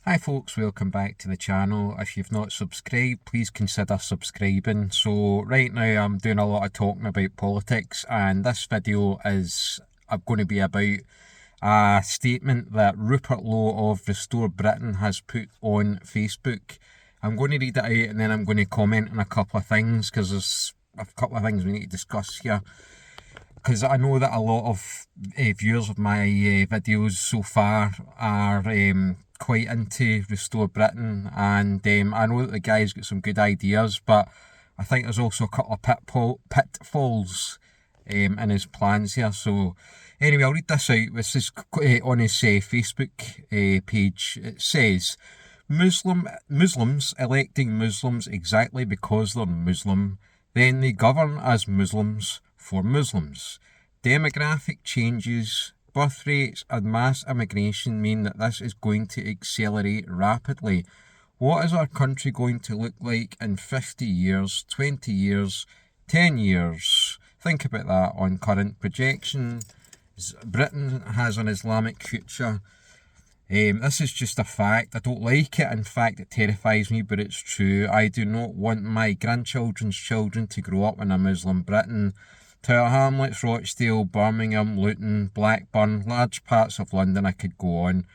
Hi folks, welcome back to the channel. If you've not subscribed, please consider subscribing. So right now I'm doing a lot of talking about politics, and this video is going to be about a statement that Rupert Lowe of Restore Britain has put on Facebook. I'm going to read it out and then I'm going to comment on a couple of things, because there's a couple of things we need to discuss here. Because I know that a lot of viewers of my videos so far are quite into Restore Britain, and I know that the guy's got some good ideas, but I think there's also a couple of pitfalls in his plans here. So anyway, I'll read this out. This is on his Facebook page. It says, Muslims electing Muslims exactly because they're Muslim, then they govern as Muslims for Muslims. Demographic changes, birth rates and mass immigration mean that this is going to accelerate rapidly. What is our country going to look like in 50 years, 20 years, 10 years? Think about that on current projection. Britain has an Islamic future. This is just a fact. I don't like it. In fact, it terrifies me, but it's true. I do not want my grandchildren's children to grow up in a Muslim Britain. Tower Hamlets, Rochdale, Birmingham, Luton, Blackburn, large parts of London, I could go on.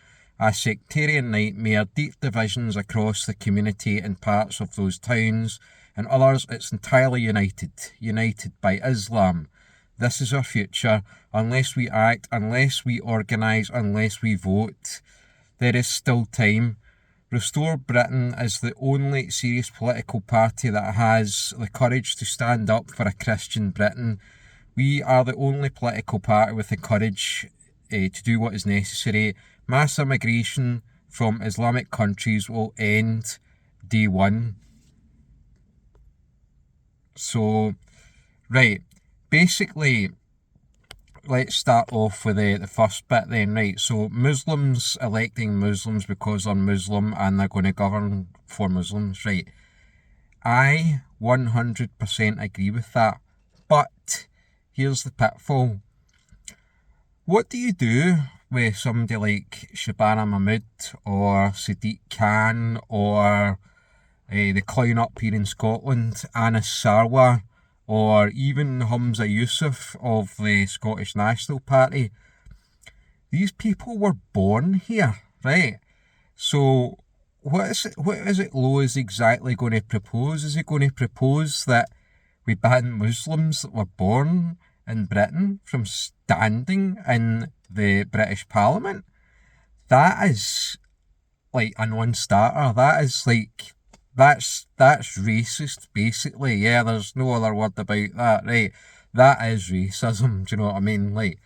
A sectarian nightmare, deep divisions across the community in parts of those towns. In others, it's entirely united by Islam. This is our future. Unless we act, unless we organise, unless we vote, there is still time. Restore Britain is the only serious political party that has the courage to stand up for a Christian Britain. We are the only political party with the courage to do what is necessary. Mass immigration from Islamic countries will end day one. So, right, basically, let's start off with the first bit then, right? So Muslims electing Muslims because they're Muslim and they're going to govern for Muslims, right? I 100% agree with that. But here's the pitfall. What do you do with somebody like Shabana Mahmood or Sadiq Khan or the clown up here in Scotland, Anas Sarwar, or even Humza Yousaf of the Scottish National Party? These people were born here, right? So what is it Lowe is exactly going to propose? Is he going to propose that we ban Muslims that were born in Britain from standing in the British Parliament? That is like a non-starter. That is like, that's racist, basically. Yeah, there's no other word about that, right? That is racism, do you know what I mean? Like,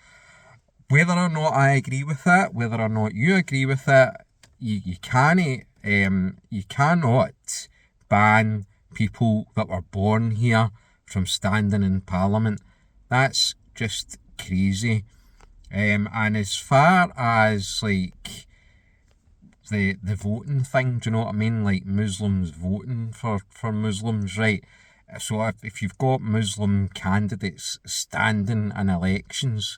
whether or not I agree with that, whether or not you agree with it, you cannot ban people that were born here from standing in Parliament. That's just crazy. And as far as like the voting thing, do you know what I mean? Like Muslims voting for Muslims, right? So if you've got Muslim candidates standing in elections,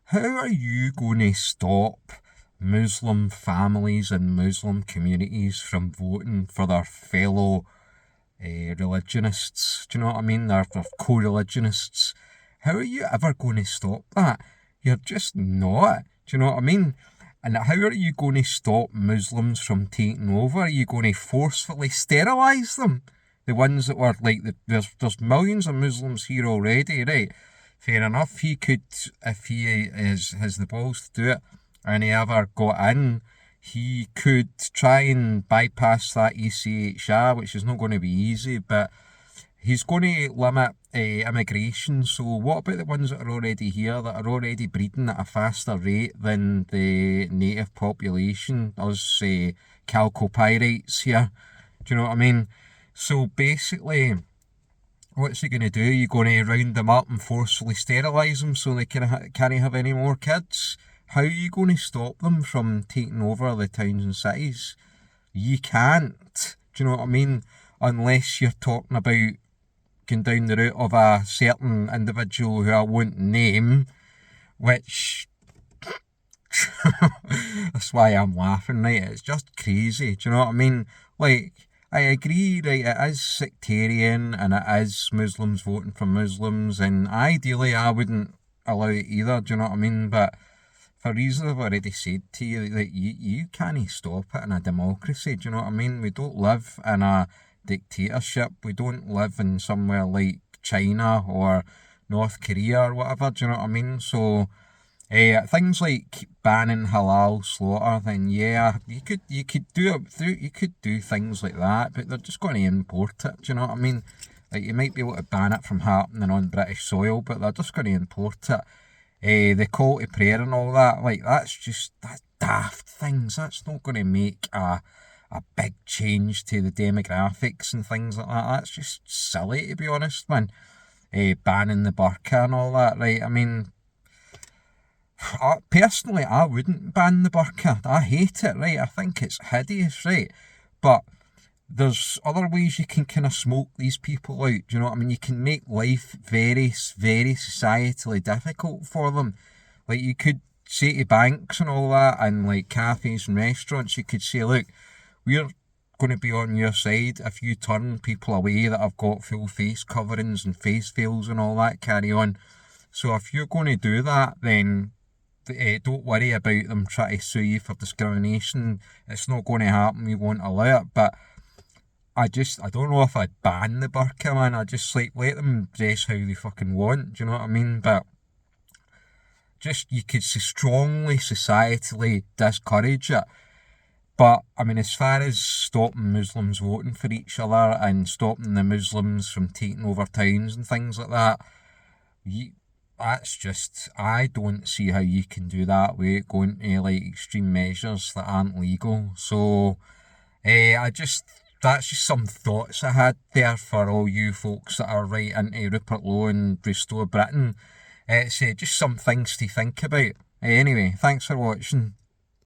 how are you going to stop Muslim families and Muslim communities from voting for their fellow religionists? Do you know what I mean? Their co-religionists. How are you ever going to stop that? You're just not. Do you know what I mean? And how are you going to stop Muslims from taking over? Are you going to forcefully sterilise them? The ones that were like, there's millions of Muslims here already, right? Fair enough, he could, if he has the balls to do it, and he ever got in, he could try and bypass that ECHR, which is not going to be easy, but he's going to limit immigration. So what about the ones that are already here, that are already breeding at a faster rate than the native population, us Chalcopyrites here? Do you know what I mean? So basically, what's he going to do? You're going to round them up and forcefully sterilise them so they can't have any more kids? How are you going to stop them from taking over the towns and cities? You can't. Do you know what I mean? Unless you're talking about going down the route of a certain individual who I won't name, which That's why I'm laughing, right? It's just crazy. Do you know what I mean? Like, I agree, right? It is sectarian and it is Muslims voting for Muslims, and ideally, I wouldn't allow it either. Do you know what I mean? But for reasons I've already said to you, that you can't stop it in a democracy. Do you know what I mean? We don't live in a dictatorship. We don't live in somewhere like China or North Korea or whatever. Do you know what I mean? So, things like banning halal slaughter, then yeah, you could do it through, you could do things like that, but they're just going to import it. Do you know what I mean? Like, you might be able to ban it from happening on British soil, but they're just going to import it. The call to prayer and all that, like, that's daft things. That's not going to make a big change to the demographics and things like that. That's just silly, to be honest, man. Banning the burqa and all that, right? I mean, personally, I wouldn't ban the burqa. I hate it, right? I think it's hideous, right? But there's other ways you can kind of smoke these people out. Do you know what I mean? You can make life very, very societally difficult for them. Like, you could say to banks and all that, and like cafes and restaurants, you could say, look, we're going to be on your side if you turn people away that have got full face coverings and face veils and all that carry on. So if you're going to do that, then don't worry about them trying to sue you for discrimination. It's not going to happen. We won't allow it. But I don't know if I'd ban the burqa, man. I just like let them dress how they fucking want. Do you know what I mean? But just, you could strongly societally discourage it. But I mean, as far as stopping Muslims voting for each other and stopping the Muslims from taking over towns and things like that, that's just, I don't see how you can do that without going to like extreme measures that aren't legal. So, that's just some thoughts I had there for all you folks that are right into Rupert Lowe and Restore Britain. It's just some things to think about. Anyway, thanks for watching.